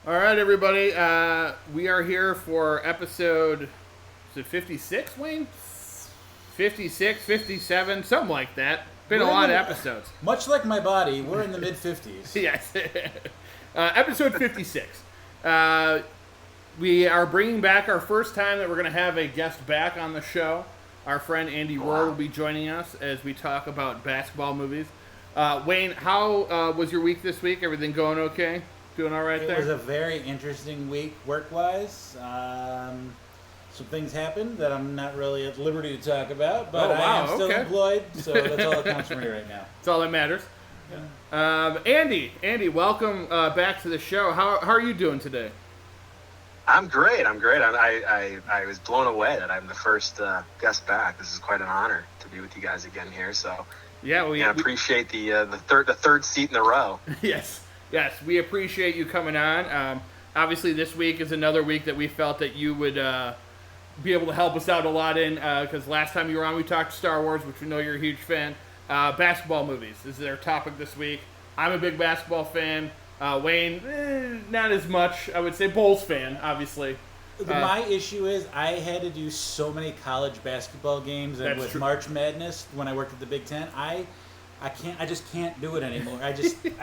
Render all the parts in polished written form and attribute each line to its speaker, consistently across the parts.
Speaker 1: All right, everybody. We are here for episode, is it 56, Wayne? 56, 57, something like that. Been a lot of episodes.
Speaker 2: Much like my body, we're in the mid-50s.
Speaker 1: Yes. Episode 56. We are bringing back our first time that we're going to have a guest back on the show. Our friend Andy Rohr will be joining us as we talk about basketball movies. Wayne, how was your week this week? Everything going okay? Doing all right there?
Speaker 2: It was a very interesting week work-wise. Some things happened that I'm not really at liberty to talk about, but I am still employed, so that's all that counts for me right now.
Speaker 1: That's all that matters. Yeah. Andy, welcome back to the show. How are you doing today?
Speaker 3: I'm great. I was blown away that I'm the first guest back. This is quite an honor to be with you guys again here. So
Speaker 1: yeah, we
Speaker 3: appreciate the third seat in a row.
Speaker 1: Yes, we appreciate you coming on. Obviously, this week is another week that we felt that you would be able to help us out a lot in, because last time you were on, we talked Star Wars, which we know you're a huge fan. Basketball movies is their topic this week. I'm a big basketball fan. Wayne, not as much. I would say Bulls fan, obviously.
Speaker 2: My issue is I had to do so many college basketball games, and with March Madness when I worked at the Big Ten, I just can't do it anymore. I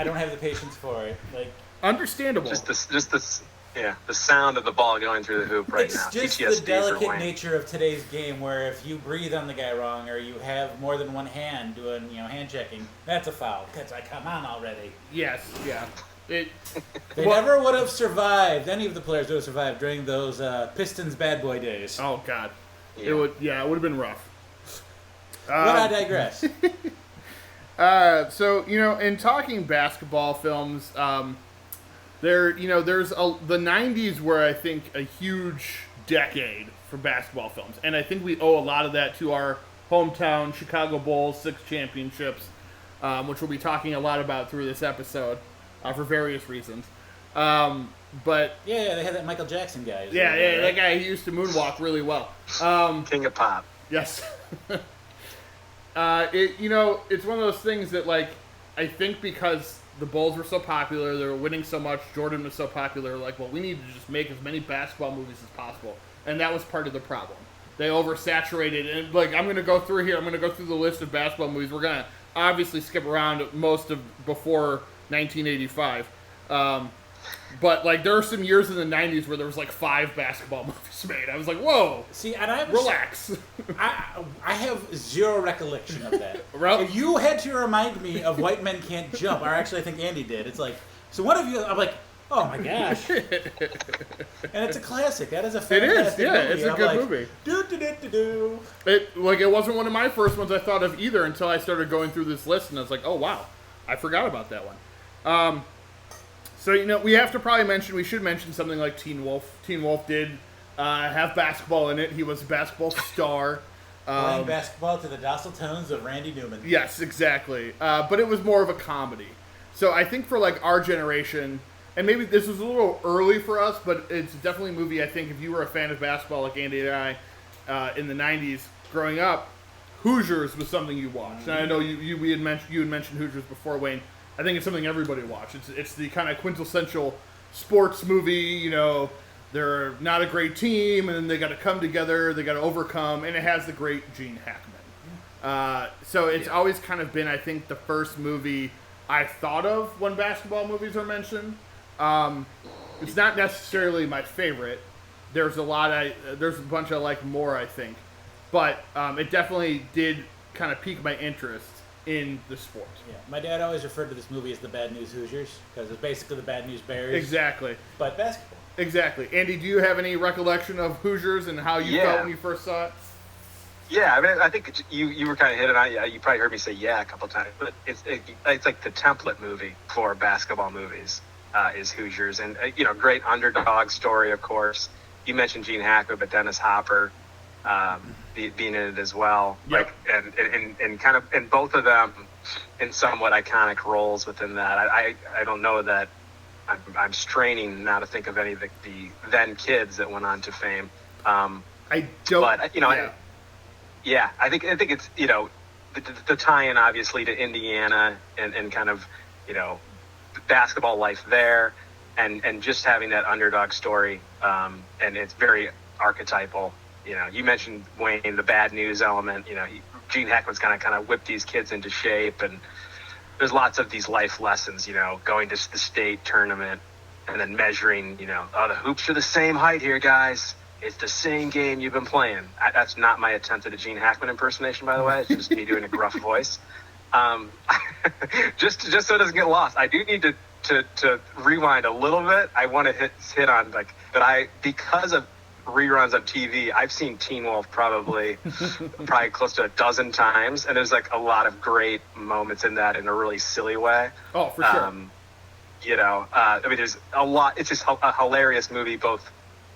Speaker 2: don't have the patience for it. Like,
Speaker 1: understandable.
Speaker 3: The sound of the ball going through the hoop right now.
Speaker 2: It's just
Speaker 3: PTSD
Speaker 2: the delicate nature of today's game, where if you breathe on the guy wrong or you have more than one hand doing, hand checking, that's a foul. Come on already.
Speaker 1: Yes, yeah.
Speaker 2: They never would have survived. Any of the players would have survived during those Pistons bad boy days.
Speaker 1: Oh God, yeah. It would have been rough.
Speaker 2: But I digress.
Speaker 1: So in talking basketball films, there's the 90s were, I think, a huge decade for basketball films, and I think we owe a lot of that to our hometown Chicago Bulls, 6 championships, which we'll be talking a lot about through this episode for various reasons. But
Speaker 2: they had that Michael Jackson guy.
Speaker 1: Yeah, right? That guy, he used to moonwalk really well.
Speaker 3: King of pop.
Speaker 1: Yes. It's one of those things that, like, I think because the Bulls were so popular, they were winning so much, Jordan was so popular, like, well, we need to just make as many basketball movies as possible. And that was part of the problem. They oversaturated, and, like, I'm going to go through the list of basketball movies. We're going to obviously skip around most of before 1985. But, like, there are some years in the 90s where there was, like, 5 basketball movies made. I was like, whoa, relax.
Speaker 2: I have zero recollection of that. If you had to remind me of White Men Can't Jump, or actually I think Andy did, it's like, so one of you, I'm like, oh my gosh. And it's a classic. That is a fantastic movie.
Speaker 1: It's a good movie. It wasn't one of my first ones I thought of either until I started going through this list, and I was like, oh wow, I forgot about that one. So, we have to we should mention something like Teen Wolf. Teen Wolf did have basketball in it. He was a basketball star.
Speaker 2: Playing basketball to the docile tones of Randy Newman.
Speaker 1: Yes, exactly. But it was more of a comedy. So I think for, like, our generation, and maybe this was a little early for us, but it's definitely a movie, I think, if you were a fan of basketball like Andy and I in the 90s growing up, Hoosiers was something you watched. And I know you had mentioned Hoosiers before, Wayne. I think it's something everybody watched. It's the kind of quintessential sports movie. They're not a great team, and then they got to come together. They got to overcome, and it has the great Gene Hackman. So it's always kind of been, I think, the first movie I thought of when basketball movies are mentioned. It's not necessarily my favorite. There's a bunch I like more, I think, but it definitely did kind of pique my interest in the sport.
Speaker 2: Yeah, my dad always referred to this movie as the Bad News Hoosiers, because it's basically the Bad News Bears.
Speaker 1: Exactly.
Speaker 2: But basketball.
Speaker 1: Exactly. Andy, do you have any recollection of Hoosiers and how you felt when you first saw it?
Speaker 3: Yeah, I mean, I think you were kind of hitting on it. You probably heard me say a couple times, but it's like the template movie for basketball movies is Hoosiers, and great underdog story, of course. You mentioned Gene Hackman, but Dennis Hopper being in it as well.
Speaker 1: Yep.
Speaker 3: And kind of, and both of them in somewhat iconic roles within that. I don't know that I'm straining now to think of any of the then kids that went on to fame.
Speaker 1: I don't.
Speaker 3: But I think it's the tie-in obviously to Indiana and kind of basketball life there. and just having that underdog story, and it's very archetypal. You mentioned Wayne, the bad news element. Gene Hackman's kind of whipped these kids into shape, and there's lots of these life lessons. Going to the state tournament and then measuring. The hoops are the same height here, guys. It's the same game you've been playing. That's not my attempt at a Gene Hackman impersonation, by the way. It's just me doing a gruff voice. Just so it doesn't get lost. I do need to rewind a little bit. I want to hit on that because of reruns of TV, I've seen Teen Wolf probably close to a dozen times, and there's a lot of great moments in that in a really silly way.
Speaker 1: Oh, for sure.
Speaker 3: There's a lot. It's just a hilarious movie.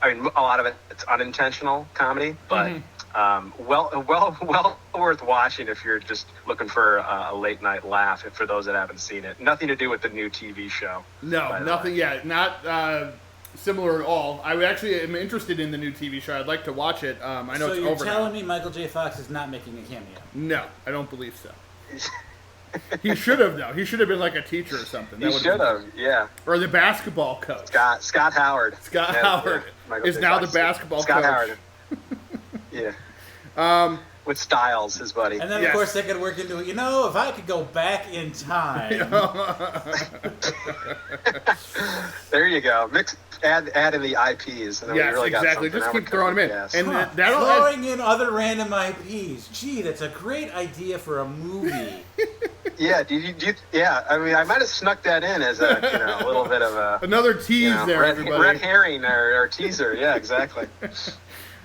Speaker 3: A lot of it's unintentional comedy, but well worth watching if you're just looking for a late night laugh. For those that haven't seen it, nothing to do with the new TV show.
Speaker 1: No, nothing. Yeah, not similar at all. I actually am interested in the new TV show. I'd like to watch it. I know
Speaker 2: so
Speaker 1: it's
Speaker 2: you're
Speaker 1: over
Speaker 2: telling
Speaker 1: now.
Speaker 2: me Michael J. Fox is not making a cameo?
Speaker 1: No, I don't believe so. He should have, though. He should have been a teacher or something.
Speaker 3: He should have, yeah.
Speaker 1: Or the basketball coach.
Speaker 3: Scott Howard.
Speaker 1: Scott Howard is now the basketball
Speaker 3: Scott
Speaker 1: coach.
Speaker 3: Scott Howard. Yeah. With Styles, his buddy.
Speaker 2: And then, of course, they could work into it. If I could go back in time.
Speaker 3: There you go. Add in the IPs. And then we really
Speaker 1: exactly.
Speaker 3: Got
Speaker 1: just keep throwing them in.
Speaker 3: Yes.
Speaker 1: And
Speaker 2: throwing in other random IPs. Gee, that's a great idea for a movie.
Speaker 3: Yeah, yeah. I might have snuck that in as a little bit of
Speaker 1: another tease there, everybody.
Speaker 3: Red herring or teaser. Yeah, exactly.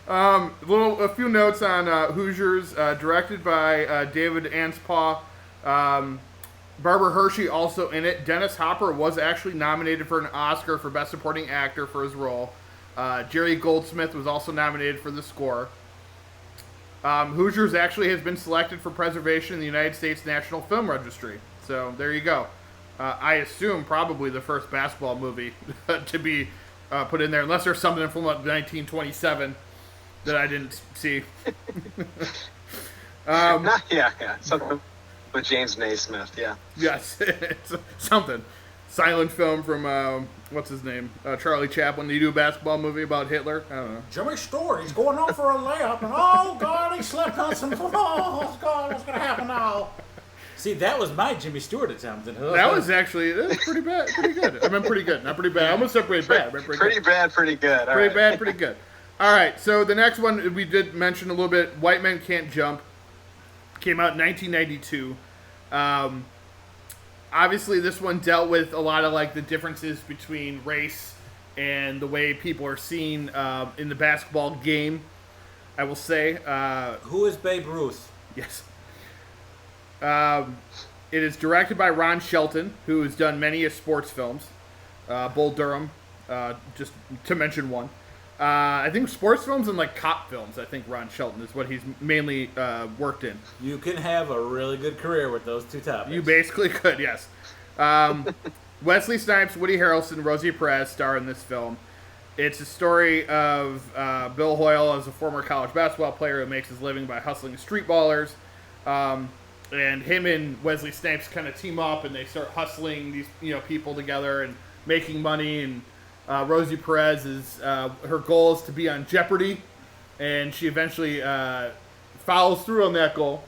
Speaker 1: A few notes on Hoosiers, directed by David Anspaugh. Barbara Hershey also in it. Dennis Hopper was actually nominated for an Oscar for Best Supporting Actor for his role. Jerry Goldsmith was also nominated for the score. Hoosiers actually has been selected for preservation in the United States National Film Registry. So there you go. I assume probably the first basketball movie to be put in there, unless there's something from 1927 that I didn't see.
Speaker 3: Something with James Naismith, yeah.
Speaker 1: Yes, it's something. Silent film from, what's his name? Charlie Chaplin. Did you do a basketball movie about Hitler? I don't know.
Speaker 2: Jimmy Stewart, he's going out for a layup, and oh, God, he slipped on some... Oh, God, what's going to happen now? See, that was my Jimmy Stewart attempt.
Speaker 1: That was pretty bad. Pretty good. I mean, pretty good. Not pretty bad. I almost said pretty bad.
Speaker 3: Pretty bad, pretty good.
Speaker 1: Pretty bad, pretty good. All right, so the next one we did mention a little bit, White Men Can't Jump. Came out in 1992. Obviously, this one dealt with a lot of the differences between race and the way people are seen in the basketball game, I will say.
Speaker 2: Who is Babe Ruth?
Speaker 1: Yes. It is directed by Ron Shelton, who has done many sports films. Bull Durham, just to mention one. I think sports films and cop films. I think Ron Shelton is what he's mainly worked in.
Speaker 2: You can have a really good career with those two topics.
Speaker 1: You basically could, yes. Wesley Snipes, Woody Harrelson, Rosie Perez star in this film. It's a story of Bill Hoyle as a former college basketball player who makes his living by hustling street ballers. And him and Wesley Snipes kind of team up, and they start hustling these people together and making money. And Rosie Perez is her goal is to be on Jeopardy, and she eventually follows through on that goal.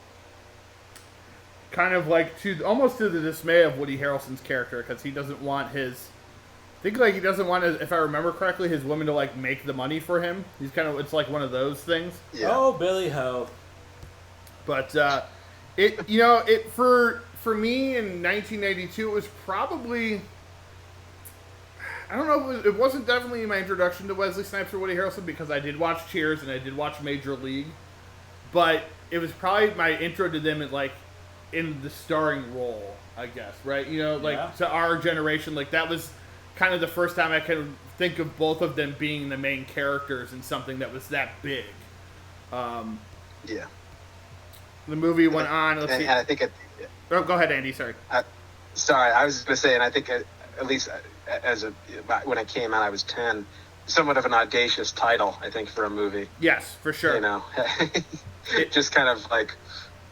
Speaker 1: Kind of almost to the dismay of Woody Harrelson's character, because he doesn't want his. I think he doesn't want, if I remember correctly, his woman to make the money for him. He's kind of, it's one of those things.
Speaker 2: Yeah. Oh, Billy Ho.
Speaker 1: But for me in 1992, it was probably. I don't know. It wasn't definitely my introduction to Wesley Snipes or Woody Harrelson, because I did watch Cheers and I did watch Major League, but it was probably my intro to them in the starring role, I guess. Right? To our generation, that was kind of the first time I can think of both of them being the main characters in something that was that big.
Speaker 3: Yeah.
Speaker 1: The movie went on. Let's see.
Speaker 3: And I think
Speaker 1: Oh, go ahead, Andy. Sorry.
Speaker 3: Sorry, I was just going to say, and I think at least when it came out, I was 10. Somewhat of an audacious title, I think, for a movie.
Speaker 1: Yes, for sure.
Speaker 3: Just kind of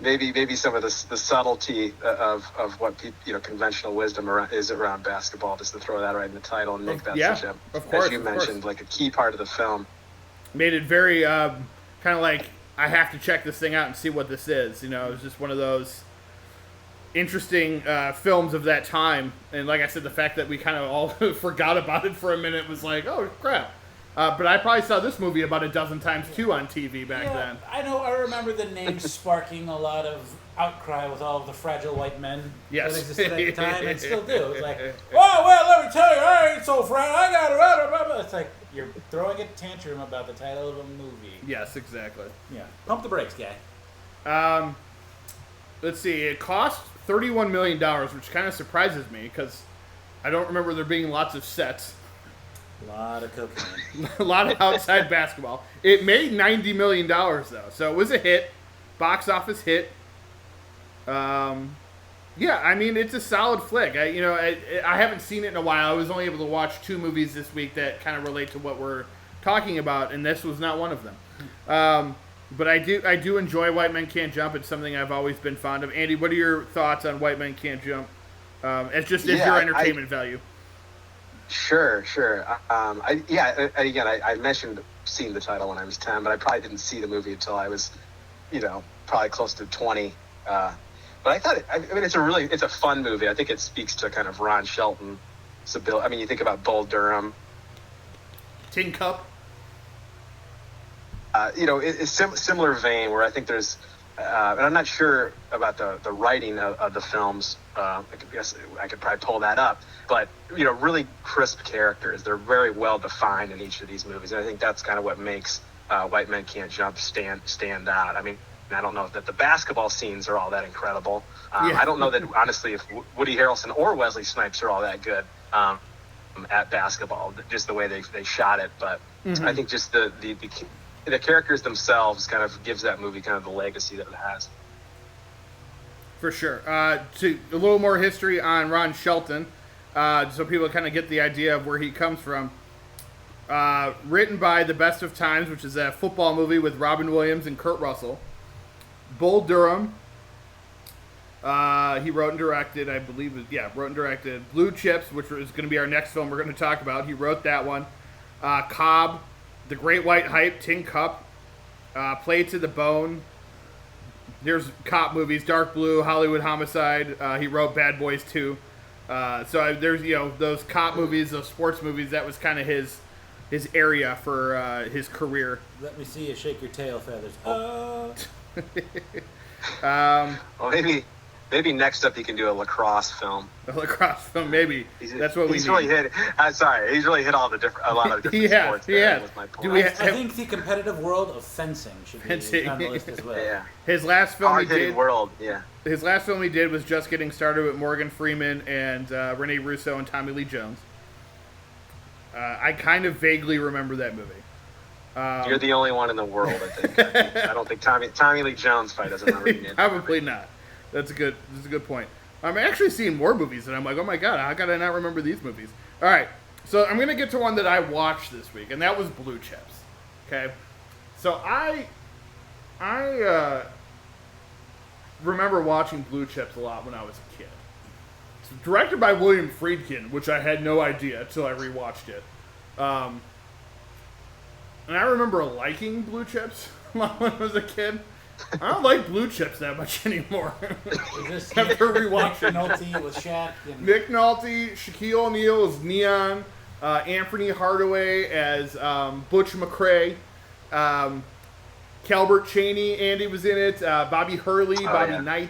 Speaker 3: maybe some of the subtlety of what conventional wisdom is around basketball, just to throw that right in the title and make that such a,
Speaker 1: of course,
Speaker 3: as you mentioned, like a key part of the film.
Speaker 1: Made it very kind of like, I have to check this thing out and see what this is. It was just one of those interesting films of that time. And like I said, the fact that we kind of all forgot about it for a minute was like, oh crap. But I probably saw this movie about a dozen times too on TV back then.
Speaker 2: I know. I remember the name sparking a lot of outcry with all of the fragile white men that existed at the time, and still do. It's like, well, let me tell you, I ain't so fragile. I got it. It's like you're throwing a tantrum about the title of a movie.
Speaker 1: Yes, exactly.
Speaker 2: Yeah, pump the brakes, guy.
Speaker 1: Let's see. It cost $31 million, which kind of surprises me because I don't remember there being lots of sets.
Speaker 2: A lot of cocaine.
Speaker 1: A lot of outside basketball. It made $90 million, though. So it was a hit. Box office hit. Yeah, I mean, it's a solid flick. I haven't seen it in a while. I was only able to watch 2 movies this week that kind of relate to what we're talking about, and this was not one of them. But I do enjoy White Men Can't Jump. It's something I've always been fond of. Andy, what are your thoughts on White Men Can't Jump? As your entertainment value.
Speaker 3: Sure. I mentioned seeing the title when I was 10, but I probably didn't see the movie until I was, probably close to 20. But I thought it's a fun movie. I think it speaks to kind of Ron Shelton's ability. I mean, you think about Bull Durham,
Speaker 1: Tin Cup.
Speaker 3: It's similar vein where I think there's, and I'm not sure about the writing of the films. I could probably pull that up, but really crisp characters. They're very well defined in each of these movies, and I think that's kind of what makes White Men Can't Jump stand out. I mean, I don't know that the basketball scenes are all that incredible. I don't know that honestly if Woody Harrelson or Wesley Snipes are all that good at basketball, just the way they shot it. But I think just the characters themselves kind of gives that movie kind of the legacy that it has.
Speaker 1: For sure. To a little more history on Ron Shelton, so people kind of get the idea of where he comes from. Written by The Best of Times, which is a football movie with Robin Williams and Kurt Russell. Bull Durham. He wrote and directed, I believe. Wrote and directed Blue Chips, which is going to be our next film we're going to talk about. He wrote that one. Cobb, The Great White Hype, Tin Cup, Play to the Bone. There's cop movies, Dark Blue, Hollywood Homicide. He wrote Bad Boys 2. There's those cop movies, those sports movies. That was kind of his area for his career.
Speaker 2: Let me see you shake your tail feathers.
Speaker 3: Well, maybe next up he can do a lacrosse film.
Speaker 1: A lacrosse film, maybe. That's what we need.
Speaker 3: He's really hit all the a lot of different sports.
Speaker 1: Yeah.
Speaker 3: Was my point.
Speaker 2: I think the competitive world of fencing should be on the list as well.
Speaker 3: Yeah.
Speaker 1: His last film
Speaker 3: His
Speaker 1: last film he did was Just Getting Started with Morgan Freeman and Rene Russo and Tommy Lee Jones. I kind of vaguely remember that movie.
Speaker 3: You're the only one in the world, I think. I don't think Tommy Lee Jones probably doesn't remember it.
Speaker 1: Probably not. That's a good point. I'm actually seeing more movies, and I'm like, oh my god, how could I not remember these movies? All right, so I'm gonna get to one that I watched this week, and that was Blue Chips. Okay, so I remember watching Blue Chips a lot when I was a kid. It's directed by William Friedkin, which I had no idea until I rewatched it. And I remember liking Blue Chips when I was a kid. I don't like Blue Chips that much anymore. After rewatching
Speaker 2: Nolte with Shaq.
Speaker 1: Nick Nolte, Shaquille O'Neal as Neon, Anthony Hardaway as Butch McRae, Calbert Chaney, Andy was in it, Bobby Hurley, Bobby Knight.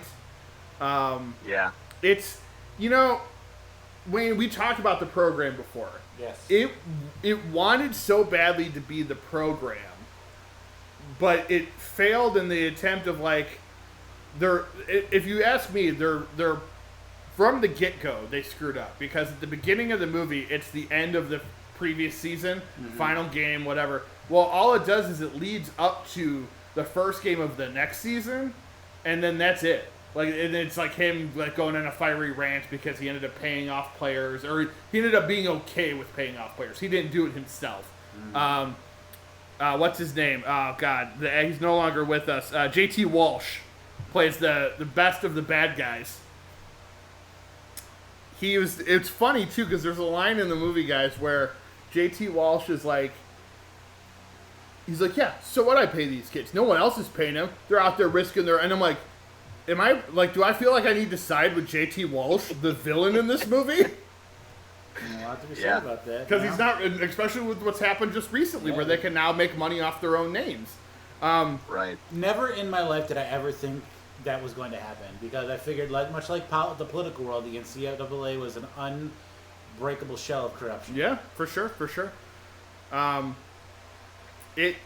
Speaker 1: It's, Wayne, we talked about the program before.
Speaker 2: Yes.
Speaker 1: It wanted so badly to be the program, but it failed in the attempt of if you ask me, they're from the get-go they screwed up, because at the beginning of the movie it's the end of the previous season, final game, whatever. Well, all it does is it leads up to the first game of the next season, and then that's it. And it's like him going on a fiery rant because he ended up paying off players, or he ended up being okay with paying off players. He didn't do it himself. What's his name? Oh, God. He's no longer with us. J.T. Walsh plays the best of the bad guys. It's funny too because there's a line in the movie, guys, where J.T. Walsh is like, he's like, yeah, so what? I pay these kids. No one else is paying them. They're out there risking their. And I'm like, do I feel like I need to side with J.T. Walsh, the villain in this movie?
Speaker 2: A lot to be said about that.
Speaker 1: Because he's not, especially with what's happened just recently, where they can now make money off their own names.
Speaker 3: Right.
Speaker 2: Never in my life did I ever think that was going to happen, because I figured, much like the political world, the NCAA was an unbreakable shell of corruption.
Speaker 1: Yeah, for sure. It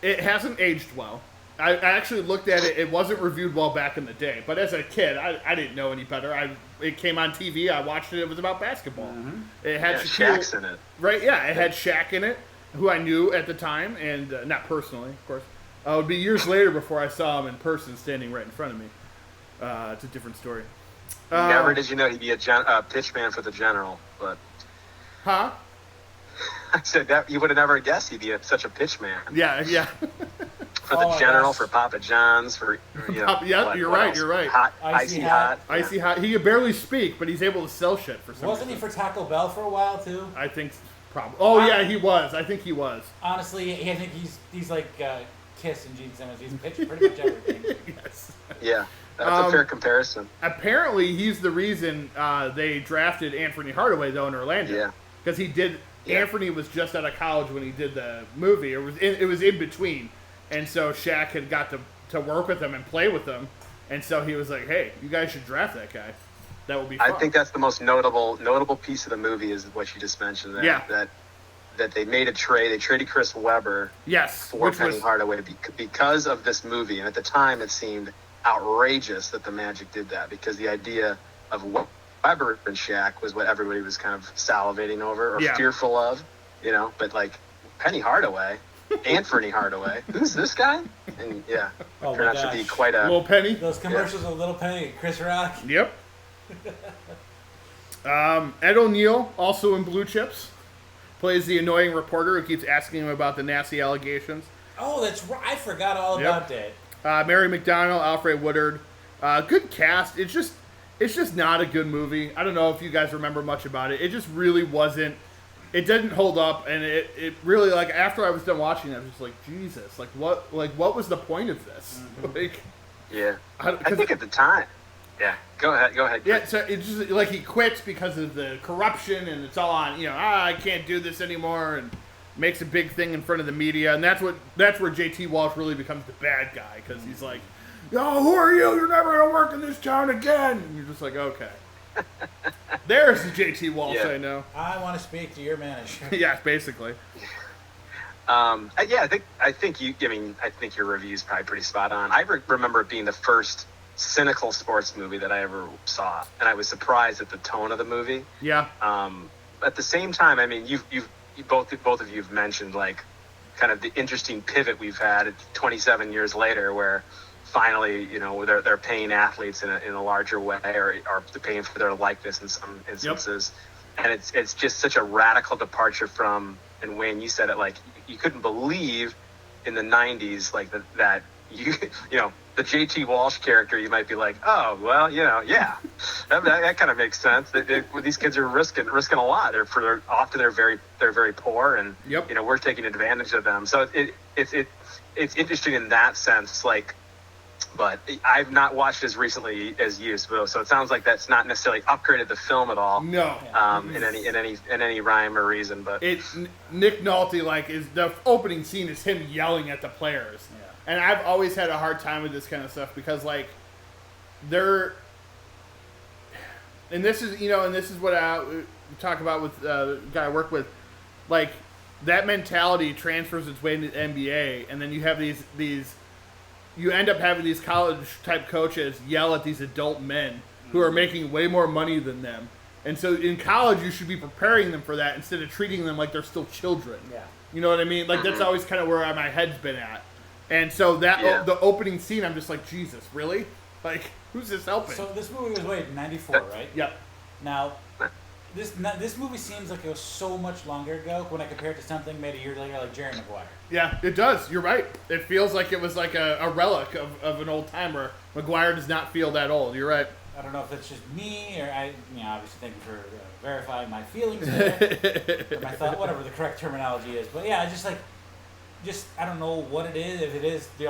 Speaker 1: hasn't aged well. I actually looked at it. It wasn't reviewed well back in the day. But as a kid, I didn't know any better. It came on TV. I watched it. It was about basketball.
Speaker 3: Mm-hmm.
Speaker 1: It had
Speaker 3: Shaq's in it.
Speaker 1: Right, yeah. It had Shaq in it, who I knew at the time, and not personally, of course. It would be years later before I saw him in person standing right in front of me. It's a different story.
Speaker 3: Never did you know he'd be a pitch man for the General. But
Speaker 1: Huh?
Speaker 3: I said that you would have never guessed he'd be such a pitch man.
Speaker 1: Yeah.
Speaker 3: For the General, for Papa John's, for
Speaker 1: you're right.
Speaker 3: Hot, icy hot.
Speaker 1: Icy hot. He can barely speak, but he's able to sell shit for some
Speaker 2: Wasn't
Speaker 1: reason.
Speaker 2: he for Taco Bell for a while too?
Speaker 1: I think probably. Oh yeah, he was. I think he was.
Speaker 2: Honestly, I think he's like Kiss and Gene Simmons. He's pitched pretty much everything.
Speaker 1: Yes.
Speaker 3: Yeah, that's a fair comparison.
Speaker 1: Apparently, he's the reason they drafted Anthony Hardaway though in Orlando.
Speaker 3: Yeah.
Speaker 1: Because he did. Yeah. Anthony was just out of college when he did the movie. It was in between. And so Shaq had got to work with him and play with him. And so he was like, hey, you guys should draft that guy. That will be fun.
Speaker 3: I think that's the most notable piece of the movie is what you just mentioned there.
Speaker 1: Yeah.
Speaker 3: That they made a trade. They traded Chris Webber for Penny Hardaway because of this movie. And at the time, it seemed outrageous that the Magic did that, because the idea of Webber and Shaq was what everybody was kind of salivating over or fearful of, But like Penny Hardaway... Anthony Hardaway. Who's this guy? And turned out to be quite a
Speaker 1: Little Penny.
Speaker 2: Those commercials of Little Penny, Chris Rock.
Speaker 1: Yep. Ed O'Neill, also in Blue Chips, plays the annoying reporter who keeps asking him about the nasty allegations.
Speaker 2: Oh, that's right. I forgot all about that.
Speaker 1: Mary McDonnell, Alfred Woodard. Good cast. It's just not a good movie. I don't know if you guys remember much about it. It just really wasn't. It didn't hold up, and it really, after I was done watching it, I was just like, Jesus, what was the point of this?
Speaker 3: Mm-hmm. I think at the time. Yeah, go ahead.
Speaker 1: Yeah, so it's just he quits because of the corruption, and it's all on, I can't do this anymore, and makes a big thing in front of the media, and that's where J.T. Walsh really becomes the bad guy, because he's like, yo, who are you? You're never going to work in this town again. And you're just like, okay. There's the J.T. Walsh I know.
Speaker 2: I want to speak to your manager.
Speaker 1: Yeah, basically.
Speaker 3: I think your review is probably pretty spot on. I remember it being the first cynical sports movie that I ever saw, and I was surprised at the tone of the movie.
Speaker 1: Yeah.
Speaker 3: At the same time, I mean, you both of you have mentioned kind of the interesting pivot we've had 27 years later, where finally, they're paying athletes in a larger way, or they're paying for their likeness in some instances. Yep. And it's just such a radical departure from, and Wayne, you said it, you couldn't believe in the 90s, that the J.T. Walsh character, you might be like, oh, well, that kind of makes sense. These kids are risking a lot. They're very poor, and we're taking advantage of them. So it's interesting in that sense, but I've not watched as recently as you, so it sounds like that's not necessarily upgraded the film at all.
Speaker 1: No,
Speaker 3: in any rhyme or reason. But
Speaker 1: it's Nick Nolte. Is the opening scene is him yelling at the players, and I've always had a hard time with this kind of stuff because they're, and this is what I talk about with the guy I work with, that mentality transfers its way into the NBA, and then you have these. You end up having these college-type coaches yell at these adult men who are making way more money than them. And so in college, you should be preparing them for that instead of treating them like they're still children. Yeah. You know what I mean? That's always kind of where my head's been at. And so the opening scene, I'm just like, Jesus, really? Who's this helping?
Speaker 2: So this movie was, 94, right?
Speaker 1: Yep.
Speaker 2: Now, This movie seems like it was so much longer ago when I compare it to something made a year later, like Jerry Maguire.
Speaker 1: Yeah, it does. You're right. It feels like it was like a relic of an old timer. Maguire does not feel that old. You're right.
Speaker 2: I don't know if that's just me, or obviously thank you for verifying my feelings there, or my thought, whatever the correct terminology is. But yeah, just I don't know what it is. If it is the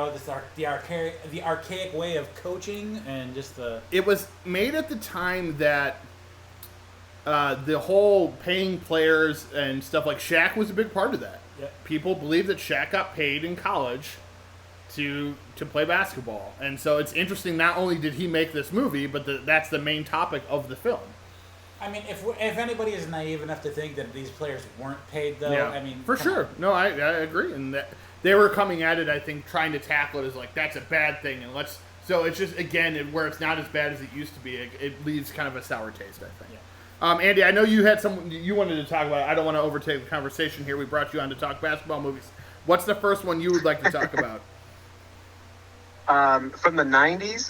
Speaker 2: archaic way of coaching, and just the.
Speaker 1: It was made at the time that the whole paying players and stuff like Shaq was a big part of that.
Speaker 2: Yep.
Speaker 1: People believe that Shaq got paid in college to play basketball, and so it's interesting. Not only did he make this movie, but that's the main topic of the film.
Speaker 2: I mean, if anybody is naive enough to think that these players weren't paid, though,
Speaker 1: Yeah,
Speaker 2: I mean,
Speaker 1: for sure.
Speaker 2: on.
Speaker 1: No, I agree, and that they were coming at it. I think trying to tackle it as like that's a bad thing, and let's. So it's just again where it's not as bad as it used to be. It leaves kind of a sour taste, I think.
Speaker 2: Yeah.
Speaker 1: Andy, I know you had something you wanted to talk about. I don't want to overtake the conversation here. We brought you on to talk basketball movies. What's the first one you would like to talk about?
Speaker 3: From the 90s?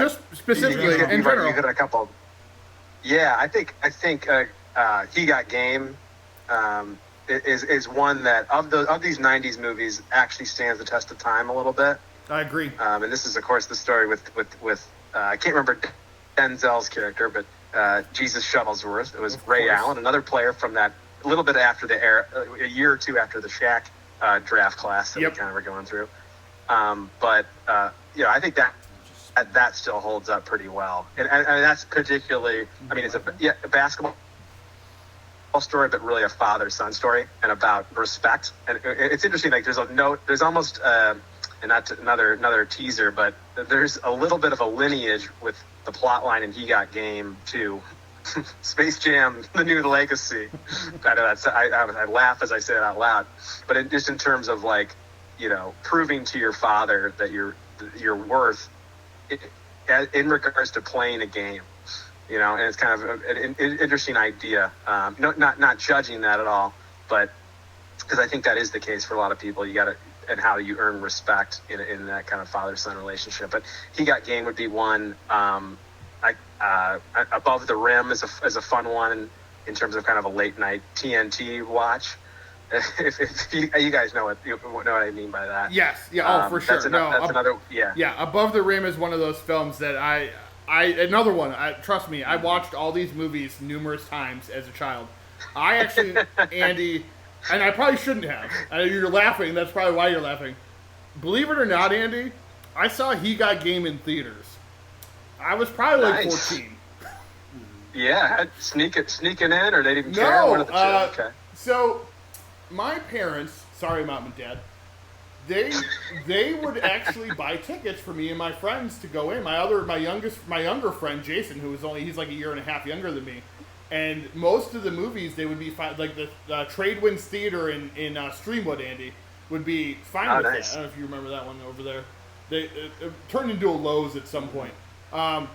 Speaker 1: Just specifically, in general.
Speaker 3: You hit a couple. Yeah, I think He Got Game is one that, of these 90s movies, actually stands the test of time a little bit.
Speaker 1: I agree.
Speaker 3: And this is, of course, the story with I can't remember Denzel's character, but Jesus Shuttlesworth. It was Ray Allen, another player from that, a little bit after the era, a year or two after the Shaq draft class that we kind of were going through. But I think that still holds up pretty well, and that's particularly. I mean, it's a basketball story, but really a father-son story, and about respect. And it's interesting. Like there's almost, and not another teaser, but there's a little bit of a lineage with the plot line in He Got Game to Space Jam: The New Legacy. I know I laugh as I say it out loud, but just in terms of like, proving to your father that your worth in regards to playing a game, and it's kind of an interesting idea. Not judging that at all, but because I think that is the case for a lot of people. You got to, and how you earn respect in that kind of father-son relationship. But He Got Game would be one. Above the Rim is a fun one in terms of kind of a late night TNT watch. If you guys know what I mean by that.
Speaker 1: Yes, yeah, for sure.
Speaker 3: That's another.
Speaker 1: Yeah, Above the Rim is one of those films that another one. Trust me, I watched all these movies numerous times as a child. I actually, Andy, and I probably shouldn't have. You're laughing. That's probably why you're laughing. Believe it or not, Andy, I saw He Got Game in theaters. I was probably like 14.
Speaker 3: Yeah, sneaking in, or they didn't care. One of the two. Okay.
Speaker 1: So, my parents, sorry, Mom and Dad, they would actually buy tickets for me and my friends to go in. My younger friend Jason, he's like a year and a half younger than me, and most of the movies they would be fine. Like the Tradewinds Theater in Streamwood, Andy, would be fine with
Speaker 3: nice.
Speaker 1: that. I don't know if you remember that one over there. It turned into a Lowe's at some point. Unless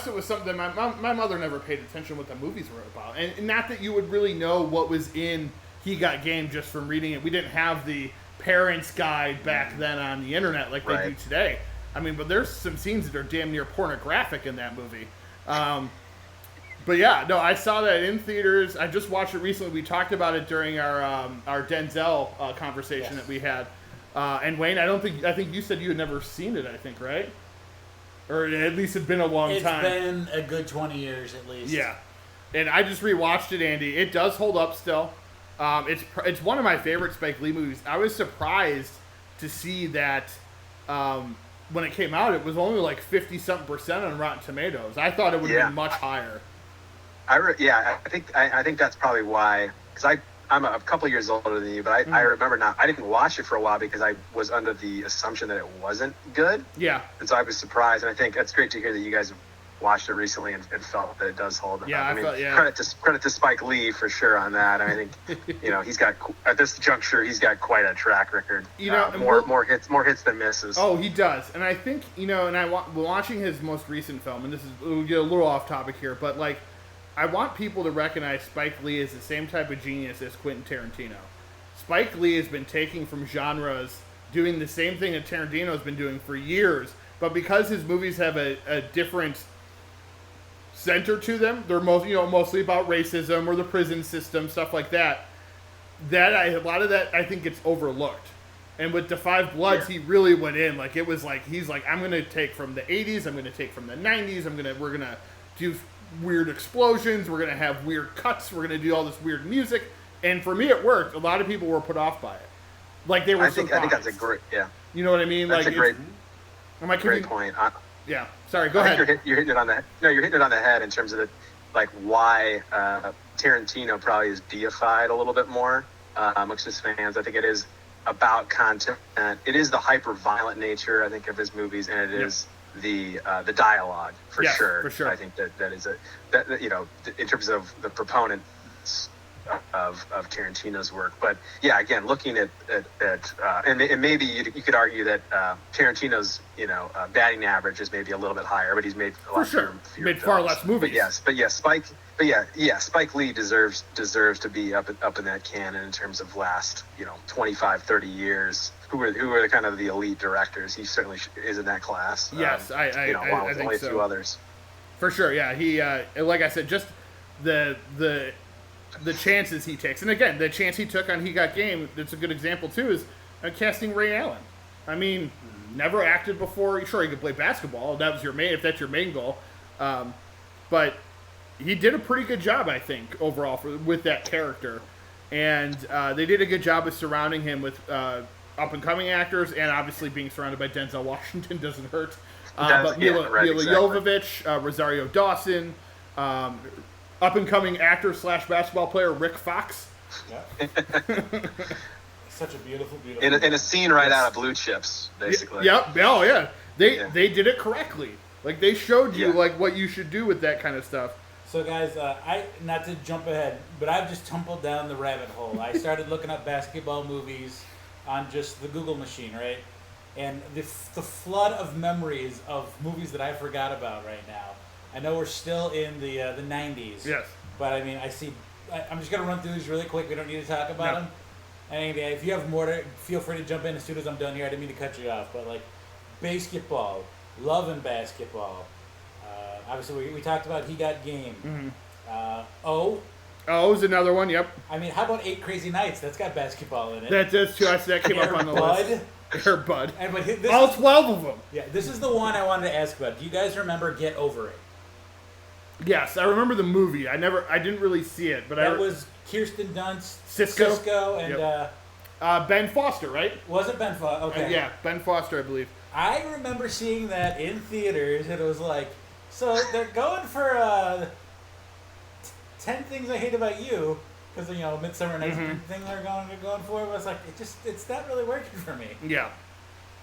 Speaker 1: it was something that my mother never paid attention to what the movies were about, and not that you would really know what was in He Got Game just from reading it. We didn't have the parents' guide back then on the internet like they do today. I mean, but there's some scenes that are damn near pornographic in that movie. But yeah, no, I saw that in theaters. I just watched it recently. We talked about it during our Denzel conversation that we had. And Wayne, I think you said you had never seen it. I think, right? Or at least it's been a long time.
Speaker 2: It's been a good 20 years at least.
Speaker 1: Yeah, and I just rewatched it, Andy. It does hold up still. It's one of my favorite Spike Lee movies. I was surprised to see that when it came out, it was only like 50-something% on Rotten Tomatoes. I thought it would have been much higher.
Speaker 3: I think that's probably why, because I'm a couple years older than you, but I remember I didn't watch it for a while because I was under the assumption that it wasn't good.
Speaker 1: Yeah.
Speaker 3: And so I was surprised, and I think it's great to hear that you guys have watched it recently and felt that it does hold up.
Speaker 1: Yeah,
Speaker 3: Credit to Spike Lee for sure on that. I think he's got, at this juncture, he's got quite a track record. More hits than misses.
Speaker 1: Oh, he does, and I think watching his most recent film, and we'll get a little off topic here, but like, I want people to recognize Spike Lee as the same type of genius as Quentin Tarantino. Spike Lee has been taking from genres, doing the same thing that Tarantino has been doing for years, but because his movies have a different center to them. They're mostly about racism or the prison system, stuff like that. A lot of that I think gets overlooked. And with Da 5 Bloods, he really went in. Like, it was like, he's like, I'm going to take from the 80s, I'm going to take from the 90s, we're going to do weird explosions, we're going to have weird cuts, we're going to do all this weird music. And for me, it worked. A lot of people were put off by it. Like, they were surprised.
Speaker 3: I think that's a great, yeah.
Speaker 1: You know what I mean?
Speaker 3: That's
Speaker 1: like,
Speaker 3: a great point.
Speaker 1: Yeah. Sorry, go ahead.
Speaker 3: You're hitting it on the head in terms of the, like, why Tarantino probably is deified a little bit more amongst his fans. I think it is about content. It is the hyper-violent nature, I think, of his movies, and it is the dialogue for sure. For sure. I think that is in terms of the proponents of Tarantino's work. But yeah, again, looking at and maybe you could argue that Tarantino's batting average is maybe a little bit higher, but he's made a lot fewer
Speaker 1: made far less movies.
Speaker 3: Spike Lee deserves to be up in that canon in terms of last 25, 30 years. Who are the kind of the elite directors? He certainly is in that class.
Speaker 1: Yes, I think
Speaker 3: only a
Speaker 1: so.
Speaker 3: few others.
Speaker 1: For sure, yeah. He like I said, just the chances he takes, and again, the chance he took on He Got Game. That's a good example too. Is casting Ray Allen. I mean, never acted before. Sure, he could play basketball. That was if that's your main goal. But he did a pretty good job, I think, overall with that character. And they did a good job of surrounding him with up-and-coming actors, and obviously being surrounded by Denzel Washington doesn't hurt. But Mila Jovovich, Rosario Dawson, up-and-coming actor / basketball player Rick Fox.
Speaker 2: Yeah. Such a beautiful
Speaker 3: in a scene right out of Blue Chips, basically.
Speaker 1: Yep. Oh, yeah. They did it correctly. Like, they showed you like what you should do with that kind of stuff.
Speaker 2: So, guys, I not to jump ahead, but I've just tumbled down the rabbit hole. I started looking up basketball movies on just the Google machine, right? And the flood of memories of movies that I forgot about right now. I know we're still in the 90s.
Speaker 1: Yes.
Speaker 2: But, I mean, I'm just going to run through these really quick. We don't need to talk about them. And if you have more, feel free to jump in as soon as I'm done here. I didn't mean to cut you off. But, like, basketball, loving basketball. Obviously, we talked about He Got Game.
Speaker 1: Mm-hmm.
Speaker 2: Oh
Speaker 1: is another one, yep.
Speaker 2: I mean, how about 8 Crazy Nights? That's got basketball in it.
Speaker 1: That does, too. That came up on the list. Air Bud.
Speaker 2: All
Speaker 1: 12 of them.
Speaker 2: Yeah, this is the one I wanted to ask about. Do you guys remember Get Over It?
Speaker 1: Yes, I remember the movie. I didn't really see it, but
Speaker 2: that was Kirsten Dunst,
Speaker 1: Cisco,
Speaker 2: and
Speaker 1: Ben Foster, right?
Speaker 2: Was it Ben Foster? Okay.
Speaker 1: Yeah, Ben Foster, I believe.
Speaker 2: I remember seeing that in theaters, and it was like, so they're going for 10 Things I Hate About You, because Midsummer Night's thing they're going for. But it's like it's not really working for me.
Speaker 1: Yeah.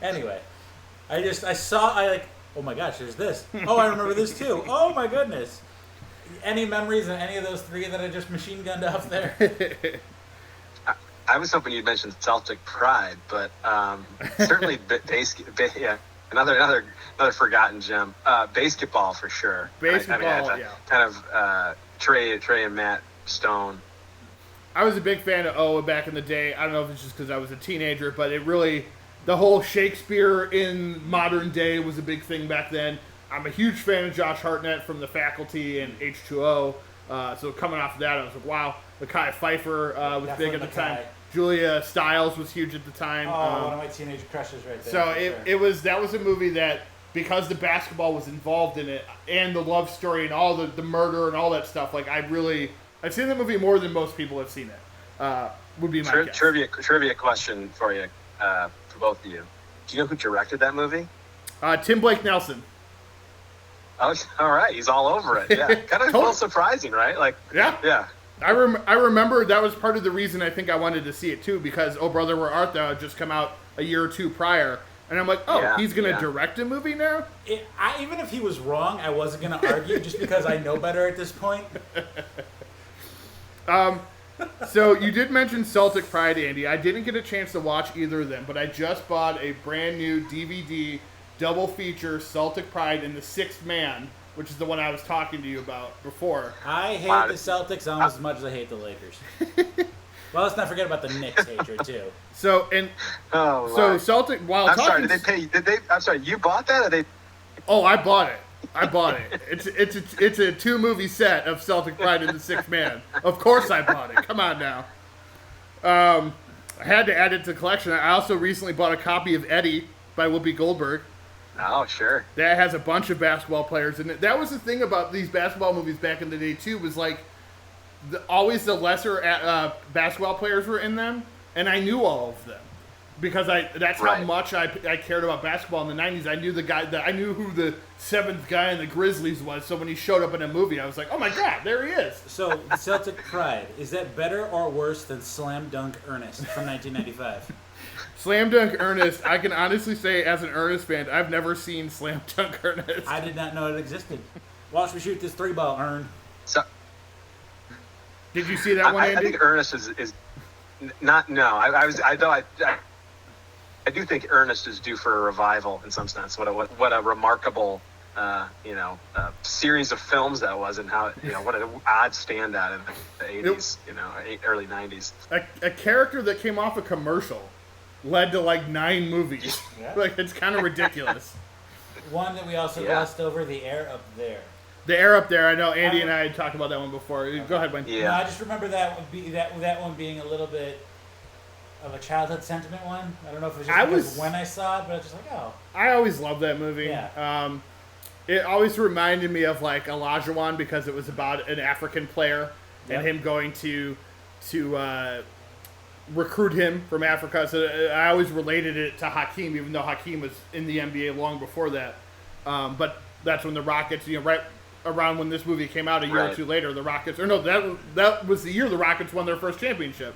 Speaker 2: Anyway, oh my gosh, there's this. Oh, I remember this too. Oh my goodness. Any memories of any of those 3 that I just machine gunned off there?
Speaker 3: I was hoping you'd mention Celtic Pride, but certainly another forgotten gem. Basketball for sure.
Speaker 1: Basketball,
Speaker 3: kind of Trey and Matt Stone.
Speaker 1: I was a big fan of O back in the day. I don't know if it's just because I was a teenager, but it really, the whole Shakespeare in modern day was a big thing back then. I'm a huge fan of Josh Hartnett from The Faculty and H2O. So coming off of that, I was like, wow. Mekhi Phifer was big at the time. Julia Stiles was huge at the time.
Speaker 2: One of my teenage crushes right there.
Speaker 1: So that was a movie that, because the basketball was involved in it, and the love story and all the murder and all that stuff, like I've seen the movie more than most people have seen it. Would be my guess.
Speaker 3: Trivia question for you, for both of you. Do you know who directed that movie?
Speaker 1: Tim Blake Nelson.
Speaker 3: Oh, all right. He's all over it. Yeah, kind of a little surprising, right? Like, yeah.
Speaker 1: I remember that was part of the reason I think I wanted to see it too, because Oh Brother Where Art Thou had just come out a year or two prior, and I'm like, he's gonna direct a movie now.
Speaker 2: Even if he was wrong, I wasn't gonna argue just because I know better at this point.
Speaker 1: So you did mention Celtic Pride, Andy. I didn't get a chance to watch either of them, but I just bought a brand new DVD double feature, Celtic Pride and The Sixth Man, which is the one I was talking to you about before.
Speaker 2: I hate the Celtics almost as much as I hate the Lakers. Well, let's not forget about the Knicks hatred too.
Speaker 1: So Celtic. While
Speaker 3: I'm sorry. Did they pay? I'm sorry. You bought that, or they?
Speaker 1: Oh, I bought it. I bought it. It's a 2-movie set of Celtic Pride and the Sixth Man. Of course I bought it. Come on now. I had to add it to the collection. I also recently bought a copy of Eddie by Whoopi Goldberg.
Speaker 3: Oh, sure.
Speaker 1: That has a bunch of basketball players in it. That was the thing about these basketball movies back in the day, too, was like always the lesser basketball players were in them, and I knew all of them. Because that's how much I cared about basketball in the 90s. I knew I knew who the 7th guy in the Grizzlies was, so when he showed up in a movie, I was like, oh my God, there he is.
Speaker 2: So, Celtic Pride, is that better or worse than Slam Dunk Ernest from 1995?
Speaker 1: Slam Dunk Ernest, I can honestly say, as an Ernest fan, I've never seen Slam Dunk Ernest.
Speaker 2: I did not know it existed. Watch me shoot this 3-ball, Ern.
Speaker 3: So,
Speaker 1: did you see that one, Andy?
Speaker 3: I think Ernest is not. No, I do think Ernest is due for a revival in some sense. What a remarkable, series of films that was, and how what an odd standout in the 80s, early 90s.
Speaker 1: A character that came off a commercial led to like 9 movies.
Speaker 2: Yeah.
Speaker 1: Like it's kind of ridiculous.
Speaker 2: One that we also glossed over, The Air Up There.
Speaker 1: The Air Up There. I know Andy and I had talked about that one before. Okay. Go ahead, Wayne.
Speaker 3: Yeah.
Speaker 2: No, I just remember that one being a little bit of a childhood sentiment one. I don't know if it was just because when I saw it, but I was just like, oh.
Speaker 1: I always loved that movie.
Speaker 2: Yeah.
Speaker 1: It always reminded me of like Olajuwon because it was about an African player and him going to recruit him from Africa. So I always related it to Hakeem, even though Hakeem was in the NBA long before that. But that's when the Rockets, right around when this movie came out a year or two later, the Rockets, that was the year the Rockets won their first championship.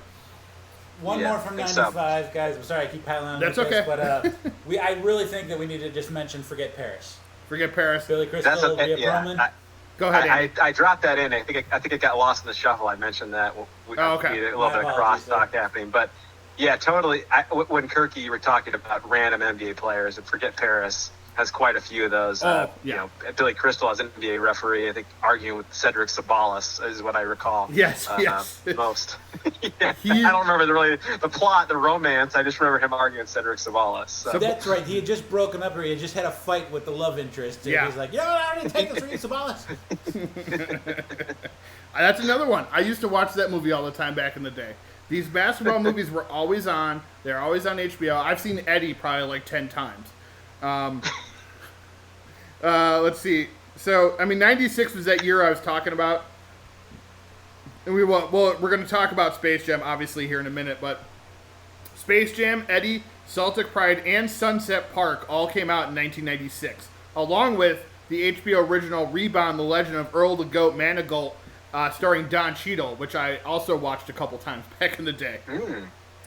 Speaker 2: One more from 95, guys. I'm sorry I keep piling on.
Speaker 1: That's okay.
Speaker 2: But I really think that we need to just mention Forget Paris.
Speaker 1: Forget Paris.
Speaker 2: Billy Crystal, Leah Pearlman.
Speaker 1: Go ahead, Andy.
Speaker 3: I dropped that in. I think it got lost in the shuffle. I mentioned that.
Speaker 1: Okay.
Speaker 3: A little bit of crosstalk happening. But, yeah, totally. When Kirky, you were talking about random NBA players, and Forget Paris has quite a few of those. Billy Crystal as an NBA referee, I think, arguing with Cedric Sabalas is what I recall.
Speaker 1: Yes.
Speaker 3: Most. I don't remember the plot, the romance. I just remember him arguing with Cedric Sabalas. So.
Speaker 2: That's right. He had just broken up, or he had just had a fight with the love interest. And he's like, I didn't take this from you, Sabalas.
Speaker 1: That's another one. I used to watch that movie all the time back in the day. These basketball movies were always on. They're always on HBO. I've seen Eddie probably like 10 times. Let's see. So, 96 was that year I was talking about. And we're going to talk about Space Jam, obviously, here in a minute. But Space Jam, Eddie, Celtic Pride, and Sunset Park all came out in 1996. Along with the HBO original Rebound, The Legend of Earl the Goat Manigault, starring Don Cheadle, which I also watched a couple times back in the day.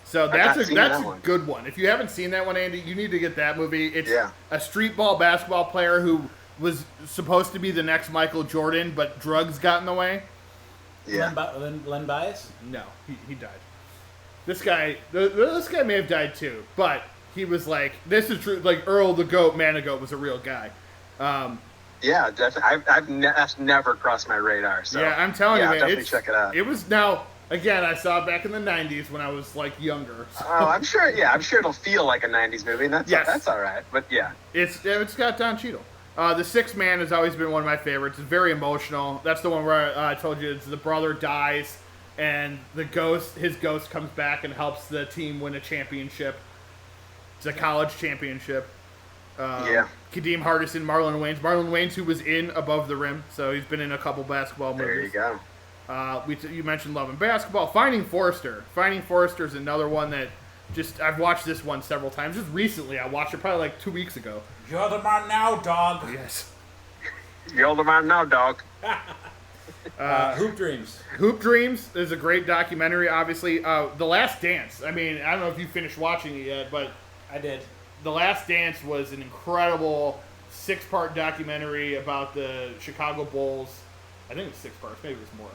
Speaker 1: So that's a good one. If you haven't seen that one, Andy, you need to get that movie. It's a street ball basketball player who was supposed to be the next Michael Jordan, but drugs got in the way.
Speaker 3: Yeah.
Speaker 2: Len Bias?
Speaker 1: No, he died. This guy may have died too, but he was like, this is true. Like Earl the Goat Manigault was a real guy.
Speaker 3: Yeah, definitely. That's never crossed my radar. So
Speaker 1: yeah, I'm telling you, man,
Speaker 3: definitely check it out.
Speaker 1: It was now. Again, I saw it back in the 90s when I was, like, younger. So.
Speaker 3: Oh, I'm sure it'll feel like a 90s movie, and that's all right. But, yeah.
Speaker 1: It's got Don Cheadle. The Sixth Man has always been one of my favorites. It's very emotional. That's the one where I told you the brother dies, and his ghost comes back and helps the team win a championship. It's a college championship. Kadeem Hardison, Marlon Wayans, who was in Above the Rim, so he's been in a couple basketball movies.
Speaker 3: There you go.
Speaker 1: You mentioned Love and Basketball. Finding Forrester. Finding Forrester is another one that I've watched this one several times. Just recently, I watched it probably like 2 weeks ago.
Speaker 2: You're the man now, dog.
Speaker 1: Yes.
Speaker 3: You're the man now, dog.
Speaker 2: Hoop Dreams.
Speaker 1: Hoop Dreams is a great documentary, obviously. The Last Dance. I don't know if you finished watching it yet, but
Speaker 2: I did.
Speaker 1: The Last Dance was an incredible 6-part documentary about the Chicago Bulls. I think it was 6 parts. Maybe it was more.